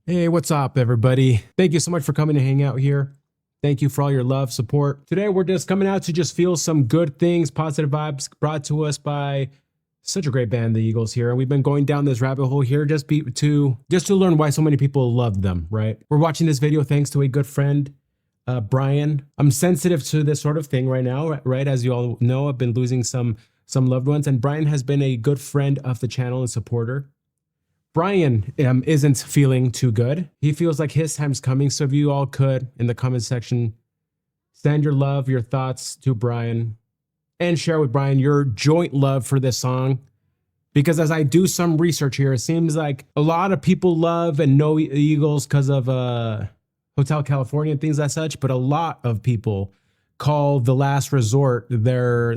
Hey, what's up, everybody? Thank you so much for coming to hang out here. Thank you for all your love, support. Today, we're just coming out to just feel some good things, positive vibes brought to us by such a great band, the Eagles here. And we've been going down this rabbit hole here just to learn why so many people love them, right? We're watching this video thanks to a good friend, Brian. I'm sensitive to this sort of thing right now, right? As you all know, I've been losing some loved ones, and Brian has been a good friend of the channel and supporter. Brian isn't feeling too good. He feels like his time's coming. So if you all could, in the comment section, send your love, your thoughts to Brian, and share with Brian your joint love for this song. Because as I do some research here, it seems like a lot of people love and know the Eagles because of Hotel California and things like such, but a lot of people call The Last Resort their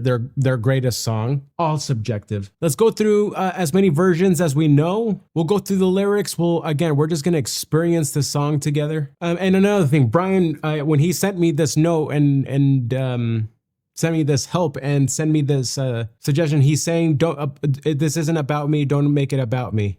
greatest song. All subjective. Let's go through as many versions as we know. We'll go through the lyrics. We're just gonna experience the song together. And another thing, Brian, when he sent me this note and sent me this help and sent me this suggestion, he's saying, this isn't about me. Don't make it about me.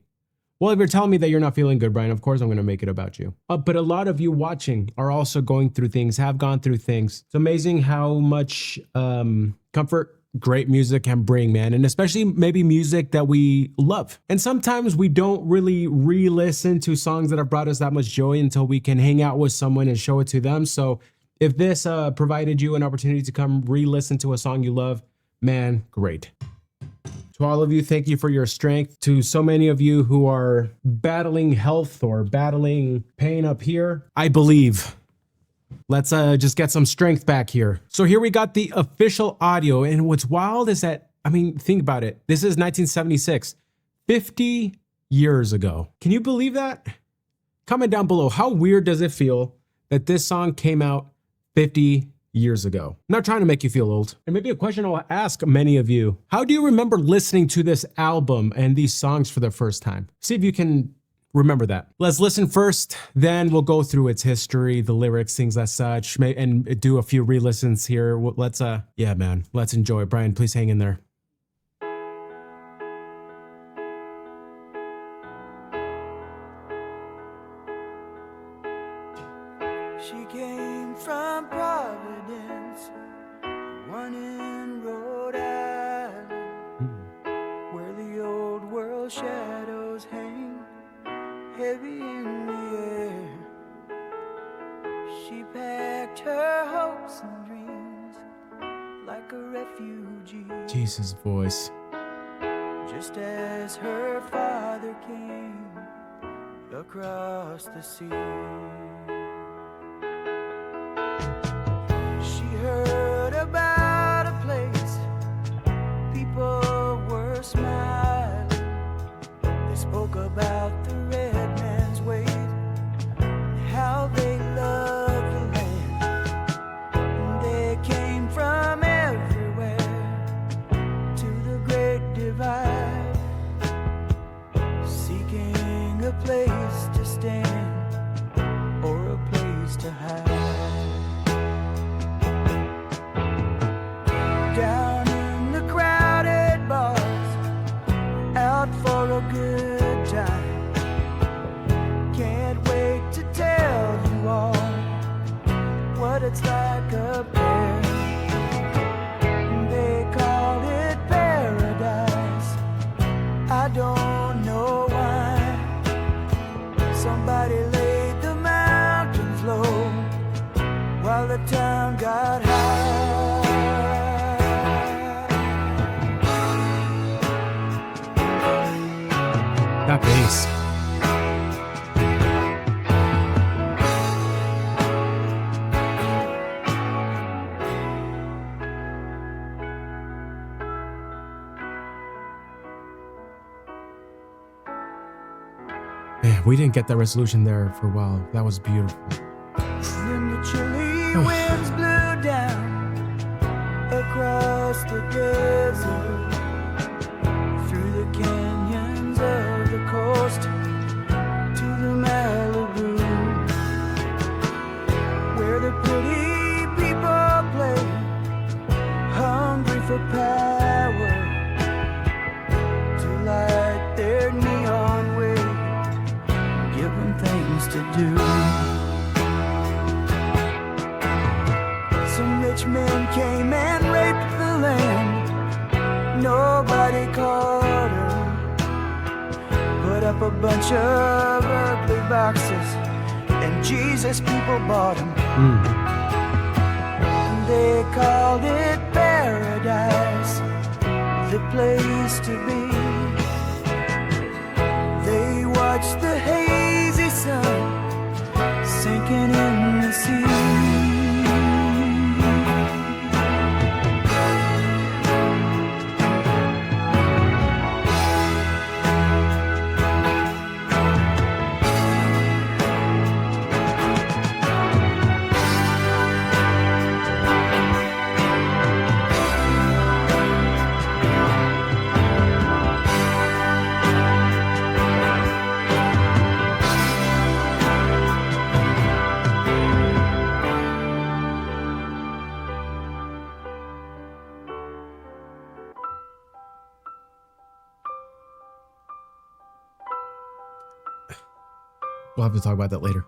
Well, if you're telling me that you're not feeling good, Brian, of course I'm going to make it about you. But a lot of you watching are also going through things, have gone through things. It's amazing how much comfort great music can bring, man. And especially maybe music that we love. And sometimes we don't really re-listen to songs that have brought us that much joy until we can hang out with someone and show it to them. So if this provided you an opportunity to come re-listen to a song you love, man, great. To all of you, thank you for your strength. To so many of you who are battling health or battling pain up here, I believe. Let's just get some strength back here. So here we got the official audio. And what's wild is that, I mean, think about it. This is 1976, 50 years ago. Can you believe that? Comment down below. How weird does it feel that this song came out 50 years ago? I'm not trying to make you feel old. And maybe a question I'll ask many of you. How do you remember listening to this album and these songs for the first time? See if you can remember that. Let's listen first, then we'll go through its history, the lyrics, things as such, and do a few re-listens here. Let's, yeah, man, let's enjoy. Brian, please hang in there. She came from Providence, one in Rhode Island, where the old world shadows hang heavy in the air. She packed her hopes and dreams like a refugee. Jesus' voice. Just as her father came across the sea. She heard about a place people were smiling. They spoke about the red man's ways, how they loved the land. They came from everywhere to the great divide, seeking a place to stand or a place to hide. Down in the crowded bars, out for a good time. Can't wait to tell you all what it's like up there. They call it paradise. I don't know why. Somebody laid the mountains low while the town got high. That bass. Man, we didn't get that resolution there for a while. That was beautiful. Then the chilly winds blew down across the desert, through the canyons of the coast to the Malibu, where the pretty people play, hungry for power, to light their neon way, give them some things to do. Some rich men came and raped the land. Nobody caught her. Put up a bunch of ugly boxes, and Jesus people bought them. They called it paradise, the place to be. They watched the hazy sun sinking in the sea. We'll have to talk about that later.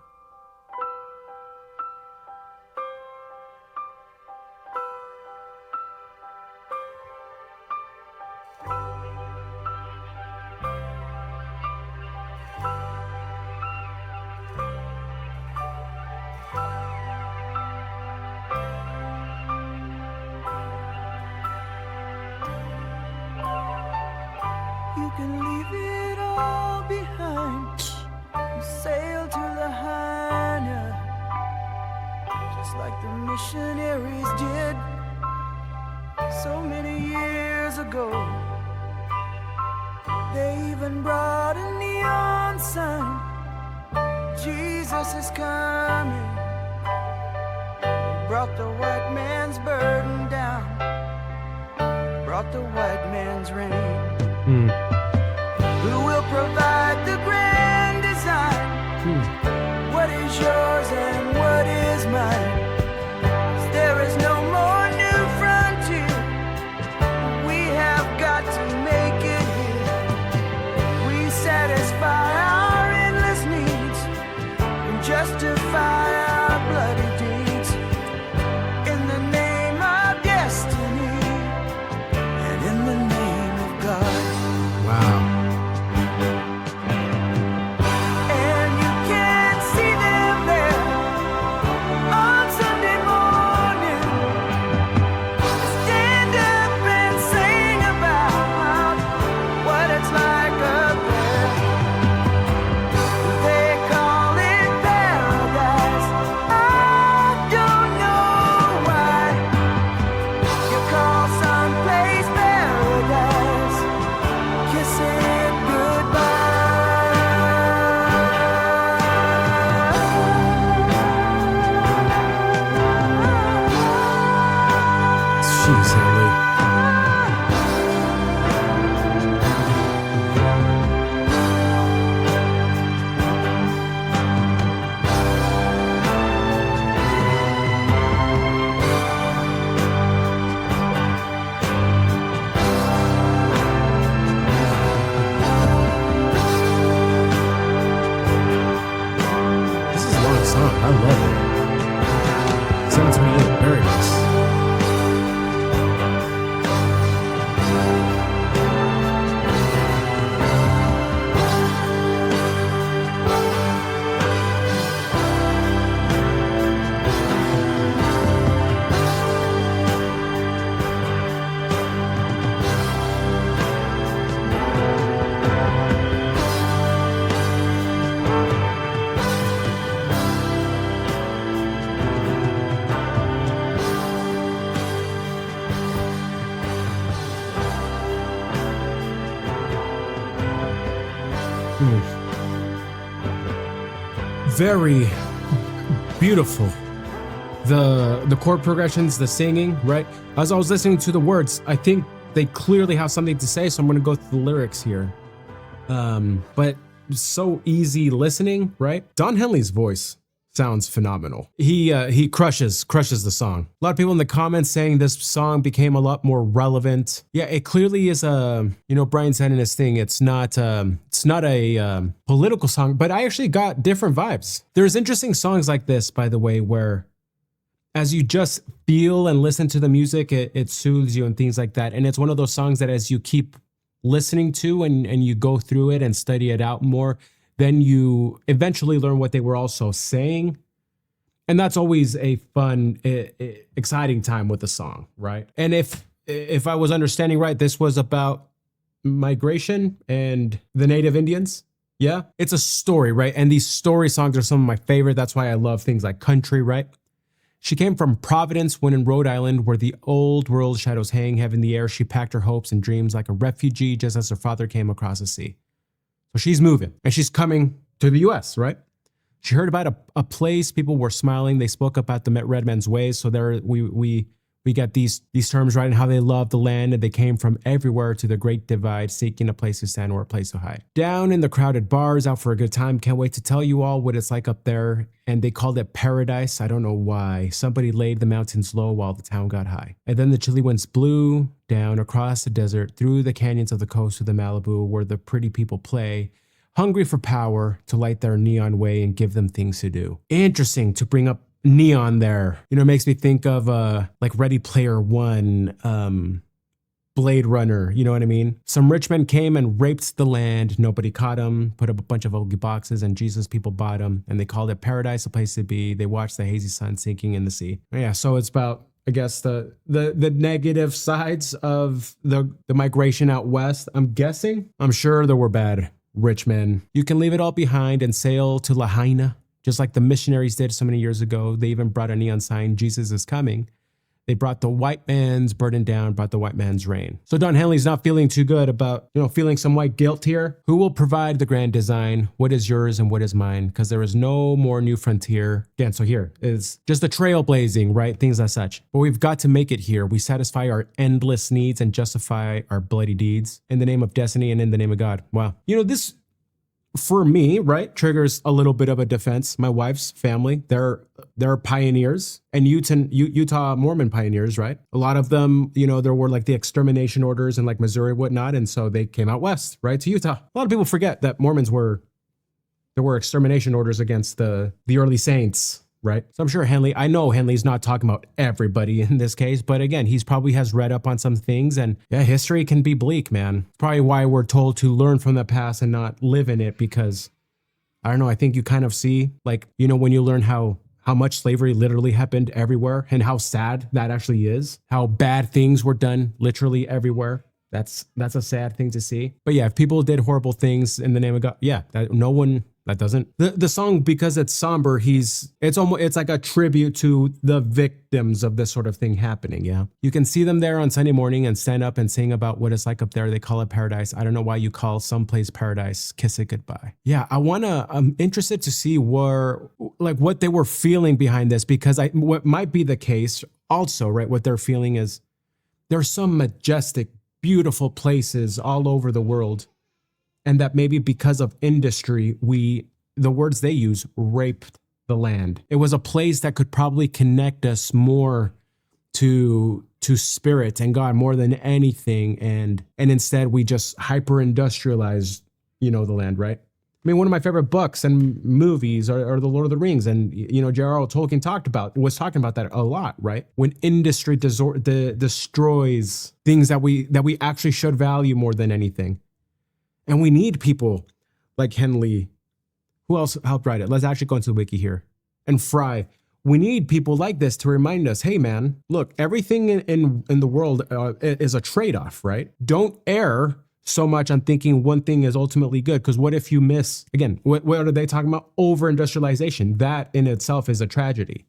You can leave it all behind. Sail to Lahaina, just like the missionaries did so many years ago. They even brought a neon sign, Jesus is coming. They brought the white man's burden down, brought the white man's rain. Who will provide the grand design? What is yours and what is mine? 'Cause there is no more new frontier. We have got to make it here. We satisfy our endless needs and justify our bloody deeds in the name of destiny and in the name of God. Wow. I love it. Sounds to me very nice. Very beautiful. The chord progressions, the singing, right? As I was listening to the words, I think they clearly have something to say, so I'm gonna go through the lyrics here. But so easy listening, right? Don Henley's voice, sounds phenomenal. He crushes the song. A lot of people in the comments saying this song became a lot more relevant. Yeah, it clearly is Brian said in his thing, it's not a political song, but I actually got different vibes. There's interesting songs like this, by the way, where as you just feel and listen to the music, it soothes you and things like that. And it's one of those songs that as you keep listening to and you go through it and study it out more, then you eventually learn what they were also saying. And that's always a fun, exciting time with a song, right? And if I was understanding right, this was about migration and the native Indians. Yeah, it's a story, right? And these story songs are some of my favorite. That's why I love things like country, right? She came from Providence when in Rhode Island, where the old world shadows hang heavy in the air. She packed her hopes and dreams like a refugee just as her father came across the sea. So she's moving and she's coming to the US, right? She heard about a place, people were smiling. They spoke about the red men's ways. So there we get these terms, right? And how they love the land and they came from everywhere to the great divide, seeking a place to stand or a place to hide. Down in the crowded bars, out for a good time. Can't wait to tell you all what it's like up there. And they called it paradise. I don't know why. Somebody laid the mountains low while the town got high. And then the chilly winds blew down across the desert, through the canyons of the coast to the Malibu, where the pretty people play, hungry for power to light their neon way and give them things to do. Interesting to bring up neon there. It makes me think of like Ready Player One, Blade Runner, you know what I mean? Some rich men came and raped the land. Nobody caught them, put up a bunch of ogie boxes, and Jesus people bought them, and they called it paradise, a place to be. They watched the hazy sun sinking in the sea. Yeah, so it's about, I guess, the negative sides of the migration out west. I'm guessing. I'm sure there were bad rich men. You can leave it all behind and sail to Lahaina, just like the missionaries did so many years ago. They even brought a neon sign, Jesus is coming. They brought the white man's burden down, brought the white man's rain. So Don Henley's not feeling too good about, feeling some white guilt here. Who will provide the grand design? What is yours and what is mine? Because there is no more new frontier. Again, so here is just the trailblazing, right? Things as such. But we've got to make it here. We satisfy our endless needs and justify our bloody deeds in the name of destiny and in the name of God. Wow. This, for me, right, triggers a little bit of a defense. My wife's family, they're pioneers, and Utah Mormon pioneers, right? A lot of them, there were like the extermination orders in like Missouri, whatnot, and so they came out west, right, to Utah. A lot of people forget that there were extermination orders against the early saints, right? So I'm sure I know Henley's not talking about everybody in this case, but again, he's probably has read up on some things, and yeah, history can be bleak, man. Probably why we're told to learn from the past and not live in it, because I don't know, I think you kind of see, like, when you learn how much slavery literally happened everywhere and how sad that actually is, how bad things were done literally everywhere. That's a sad thing to see. But yeah, if people did horrible things in the name of God, yeah, that doesn't. The song, because it's somber, it's like a tribute to the victims of this sort of thing happening. Yeah, you can see them there on Sunday morning and stand up and sing about what it's like up there. They call it paradise. I don't know why you call someplace paradise. Kiss it goodbye. Yeah, I'm interested to see what they were feeling behind this, because what might be the case also, right? What they're feeling is there's some majestic, beautiful places all over the world. And that maybe because of industry, the words they use, raped the land. It was a place that could probably connect us more to spirit and God more than anything. And instead we just hyper industrialized, the land, right? I mean, one of my favorite books and movies are The Lord of the Rings. And, J.R.R. Tolkien was talking about that a lot, right? When industry destroys things that we actually should value more than anything. And we need people like Henley. Who else helped write it? Let's actually go into the wiki here. And Fry. We need people like this to remind us, hey man, look, everything in the world is a trade-off, right? Don't err so much on thinking one thing is ultimately good, because what if you miss, again, what are they talking about? Over-industrialization. That in itself is a tragedy.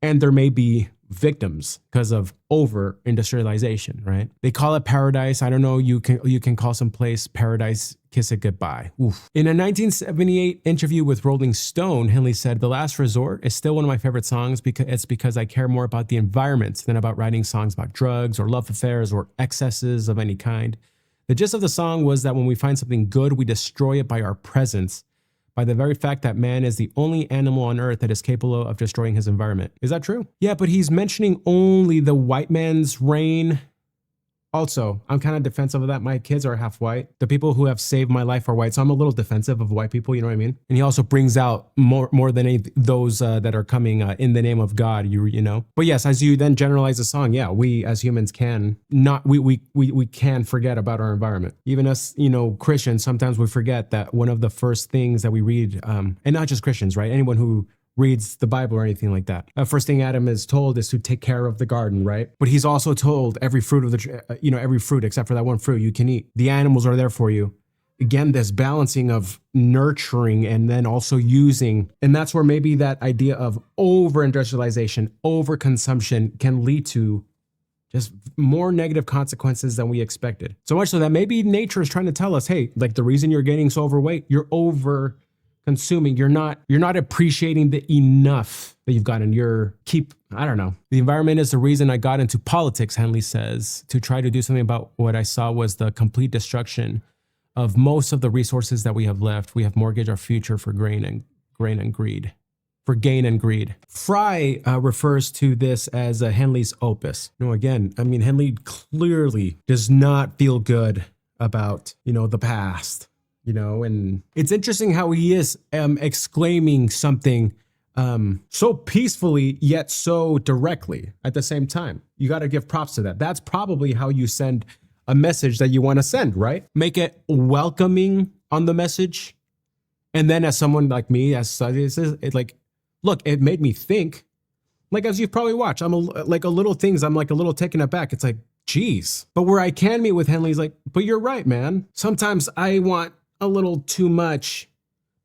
And there may be victims because of over-industrialization, right? They call it paradise. I don't know, you can call some place paradise, kiss it goodbye. Oof. In a 1978 interview with Rolling Stone, Henley said, "The Last Resort is still one of my favorite songs because I care more about the environment than about writing songs about drugs or love affairs or excesses of any kind. The gist of the song was that when we find something good, we destroy it by our presence, by the very fact that man is the only animal on earth that is capable of destroying his environment. Is that true? Yeah, but he's mentioning only the white man's reign. Also, I'm kind of defensive of that. My kids are half white. The people who have saved my life are white, so I'm a little defensive of white people, you know what I mean? And he also brings out more than any, those that are coming in the name of God, you know? But yes, as you then generalize the song, yeah, we as humans can not, we can forget about our environment. Even us, you know, Christians, sometimes we forget that one of the first things that we read, and not just Christians, right? Anyone who reads the Bible or anything like that. First thing Adam is told is to take care of the garden, right? But he's also told every fruit of the, every fruit except for that one fruit you can eat. The animals are there for you. Again, this balancing of nurturing and then also using. And that's where maybe that idea of over-industrialization, over-consumption can lead to just more negative consequences than we expected. So much so that maybe nature is trying to tell us, hey, like the reason you're getting so overweight, you're over consuming, you're not appreciating the enough that you've gotten. I don't know. The environment is the reason I got into politics, Henley says, to try to do something about what I saw was the complete destruction of most of the resources that we have left. We have mortgaged our future for gain and greed. Fry refers to this as Henley's opus. No, again, I mean, Henley clearly does not feel good about, the past. And it's interesting how he is exclaiming something so peacefully yet so directly at the same time. You got to give props to that. That's probably how you send a message that you want to send, right? Make it welcoming on the message. And then as someone like me, it's like, look, it made me think. Like, as you've probably watched, I'm like a little taken aback. It's like, geez. But where I can meet with Henley is like, but you're right, man. Sometimes I want a little too much.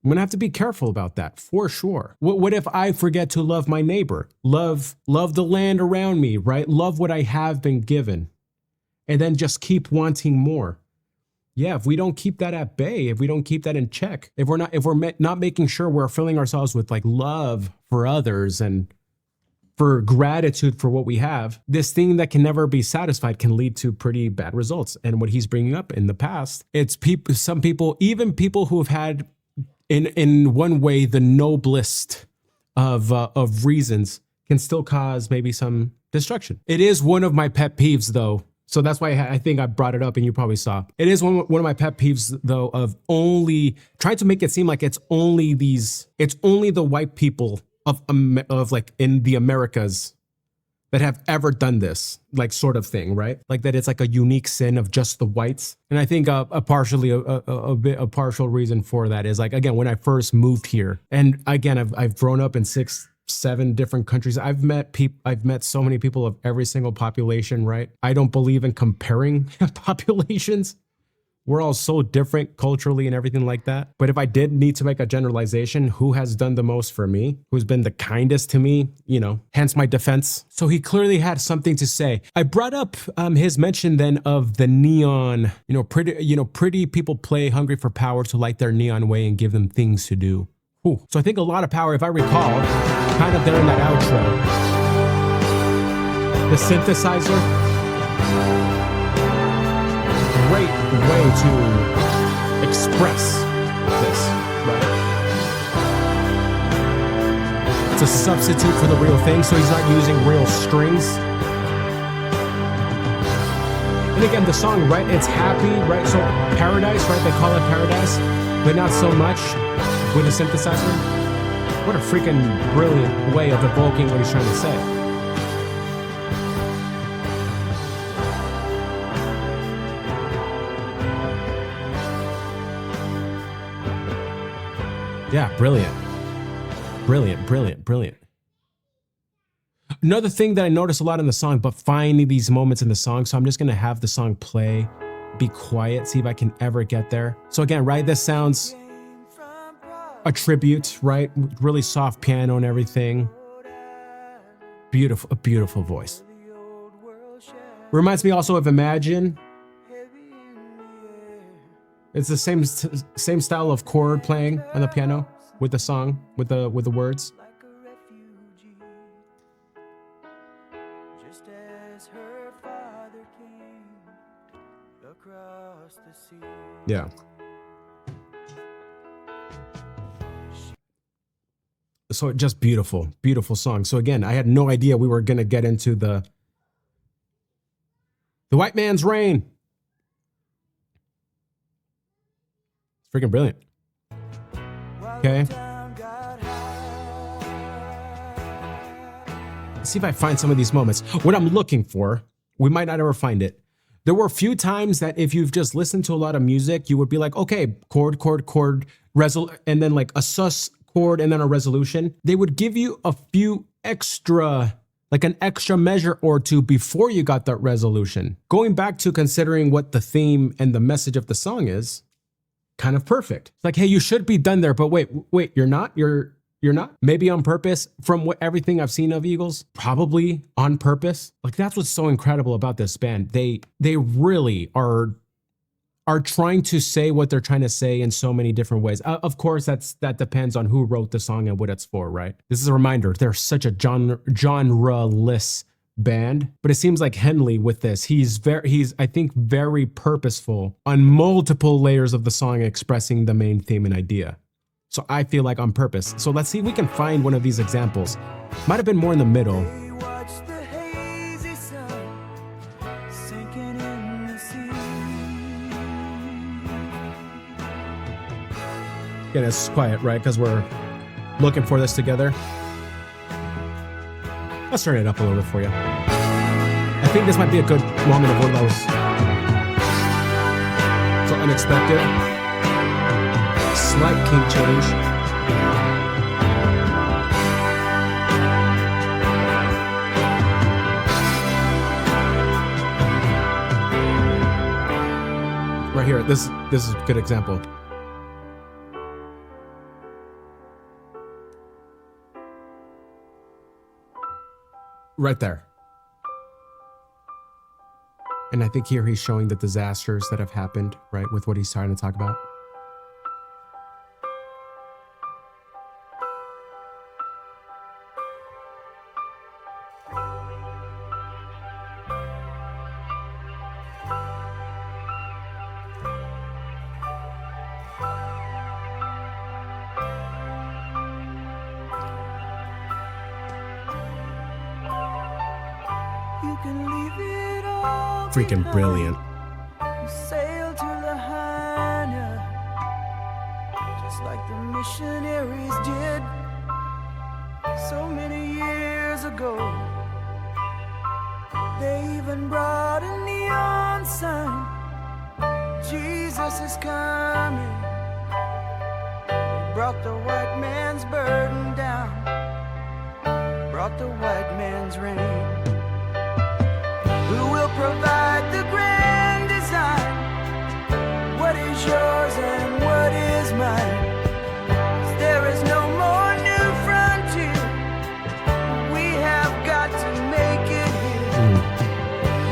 I'm gonna have to be careful about that for sure. What if I forget to love my neighbor, love the land around me, right? Love what I have been given, and then just keep wanting more. Yeah, if we don't keep that at bay, if we don't keep that in check, if we're not making sure we're filling ourselves with like love for others and for gratitude for what we have, this thing that can never be satisfied can lead to pretty bad results. And what he's bringing up in the past, it's some people, even people who have had in one way the noblest of reasons, can still cause maybe some destruction. It is one of my pet peeves, though. So that's why I think I brought it up, and you probably saw. It is one of my pet peeves, though, of only trying to make it seem like it's only the white people of like in the Americas that have ever done this, like sort of thing, right? Like that it's like a unique sin of just the whites. And I think a partial reason for that is like, again, when I first moved here, and again, I've grown up in 6-7 different countries. I've met so many people of every single population, right? I don't believe in comparing populations. We're all so different culturally and everything like that. But if I did need to make a generalization, who has done the most for me? Who's been the kindest to me? Hence my defense. So he clearly had something to say. I brought up his mention then of the neon, pretty people play hungry for power to light their neon way and give them things to do. Ooh. So I think a lot of power, if I recall, kind of there in that outro. The synthesizer. Great way to express this, right? It's a substitute for the real thing, so he's not using real strings. And again, the song, right, it's happy, right? So paradise, right, they call it paradise, but not so much with a synthesizer. What a freaking brilliant way of evoking what he's trying to say. Yeah, brilliant. Another thing that I notice a lot in the song, but finding these moments in the song, so I'm just gonna have the song play, be quiet, see if I can ever get there. So again, right, this sounds a tribute, right? Really soft piano and everything. A beautiful voice. Reminds me also of Imagine. It's the same style of chord playing on the piano with the song, with the words. Yeah. So just beautiful, beautiful song. So again, I had no idea we were going to get into the white man's reign. It's freaking brilliant. Okay. Let's see if I find some of these moments. What I'm looking for, we might not ever find it. There were a few times that if you've just listened to a lot of music, you would be like, okay, chord, and then like a sus chord and then a resolution. They would give you a few extra, like an extra measure or two before you got that resolution. Going back to considering what the theme and the message of the song is, kind of perfect. It's like, hey, you should be done there, but wait, you're not? You're not? Maybe on purpose. From everything I've seen of Eagles, probably on purpose. Like, that's what's so incredible about this band. They really are trying to say what they're trying to say in so many different ways. Of course, that depends on who wrote the song and what it's for, right? This is a reminder, they're such a genre-less band, but it seems like Henley with this, he's I think very purposeful on multiple layers of the song expressing the main theme and idea. So I feel like on purpose. So let's see if we can find one of these examples. Might have been more in the middle. Again, it's quiet, right? Because we're looking for this together. Let's turn it up a little bit for you. I think this might be a good moment of one of those so unexpected. Slight key change. Right here, this is a good example. Right there. And I think here he's showing the disasters that have happened, right, with what he's trying to talk about. Freaking brilliant. Sail to Lahaina, just like the missionaries did so many years ago. They even brought a neon sign, Jesus is coming. They brought the white man's burden down, brought the white man's rain. Who will provide the grand design? What is yours and what is mine? 'Cause there is no more new frontier. We have got to make it here.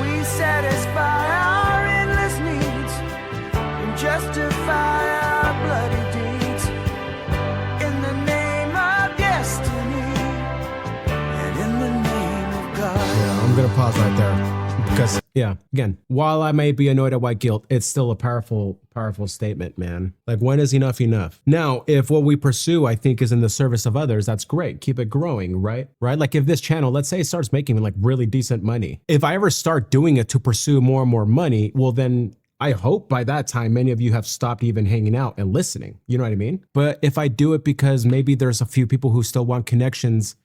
We satisfy our endless needs and justify our bloody deeds in the name of destiny and in the name of God. Yeah, I'm gonna pause right there. Because, yeah, again, while I may be annoyed at white guilt, it's still a powerful statement, man. Like, when is enough enough? Now, if what we pursue, I think, is in the service of others, that's great. Keep it growing, right? Right? Like, if this channel, let's say it starts making like really decent money. If I ever start doing it to pursue more and more money, well, then I hope by that time, many of you have stopped even hanging out and listening. You know what I mean? But if I do it because maybe there's a few people who still want connections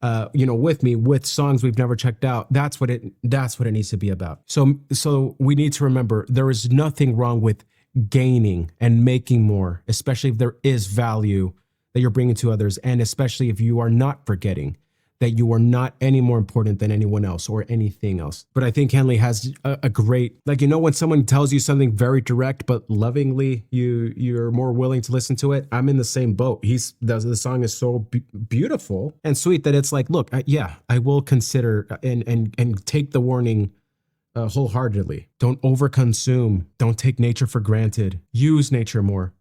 with me, with songs we've never checked out. That's what it needs to be about. So we need to remember there is nothing wrong with gaining and making more, especially if there is value that you're bringing to others, and especially if you are not forgetting that you are not any more important than anyone else or anything else. But I think Henley has a great, like, when someone tells you something very direct, but lovingly, you're more willing to listen to it. I'm in the same boat. The song is so beautiful and sweet that it's like, look, I will consider and take the warning wholeheartedly. Don't overconsume. Don't take nature for granted. Use nature more.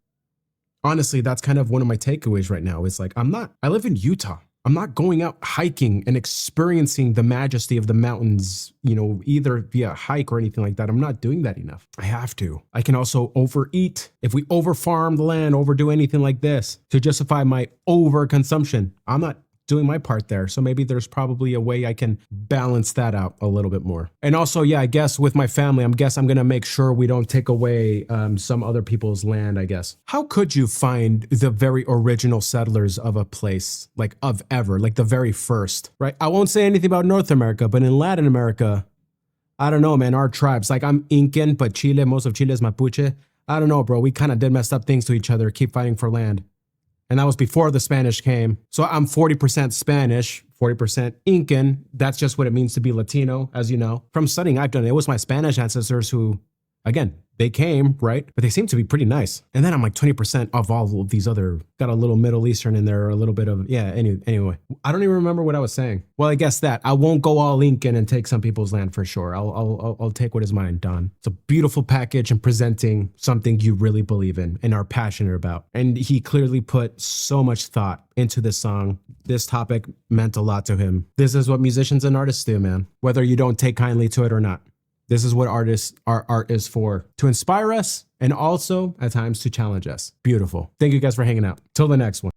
Honestly, that's kind of one of my takeaways right now. It's like, I live in Utah. I'm not going out hiking and experiencing the majesty of the mountains, either via hike or anything like that. I'm not doing that enough. I have to. I can also overeat. If we overfarm the land, overdo anything like this to justify my overconsumption, I'm not doing my part there. So maybe there's probably a way I can balance that out a little bit more. And also, yeah, I guess with my family, I'm going to make sure we don't take away some other people's land, I guess. How could you find the very original settlers of a place, like of ever, like the very first, right? I won't say anything about North America, but in Latin America, I don't know, man, our tribes, like I'm Incan, but Chile, most of Chile is Mapuche. I don't know, bro. We kind of did messed up things to each other, keep fighting for land. And that was before the Spanish came. So I'm 40% Spanish, 40% Incan. That's just what it means to be Latino, as you know. From studying I've done, it was my Spanish ancestors who, again, they came, right? But they seem to be pretty nice. And then I'm like 20% of all of these other, got a little Middle Eastern in there, a little bit of, yeah, anyway. I don't even remember what I was saying. Well, I guess that. I won't go all Incan and take some people's land for sure. I'll take what is mine, Don. It's a beautiful package and presenting something you really believe in and are passionate about. And he clearly put so much thought into this song. This topic meant a lot to him. This is what musicians and artists do, man. Whether you don't take kindly to it or not. This is what our art is for, to inspire us and also at times to challenge us. Beautiful. Thank you guys for hanging out. Till the next one.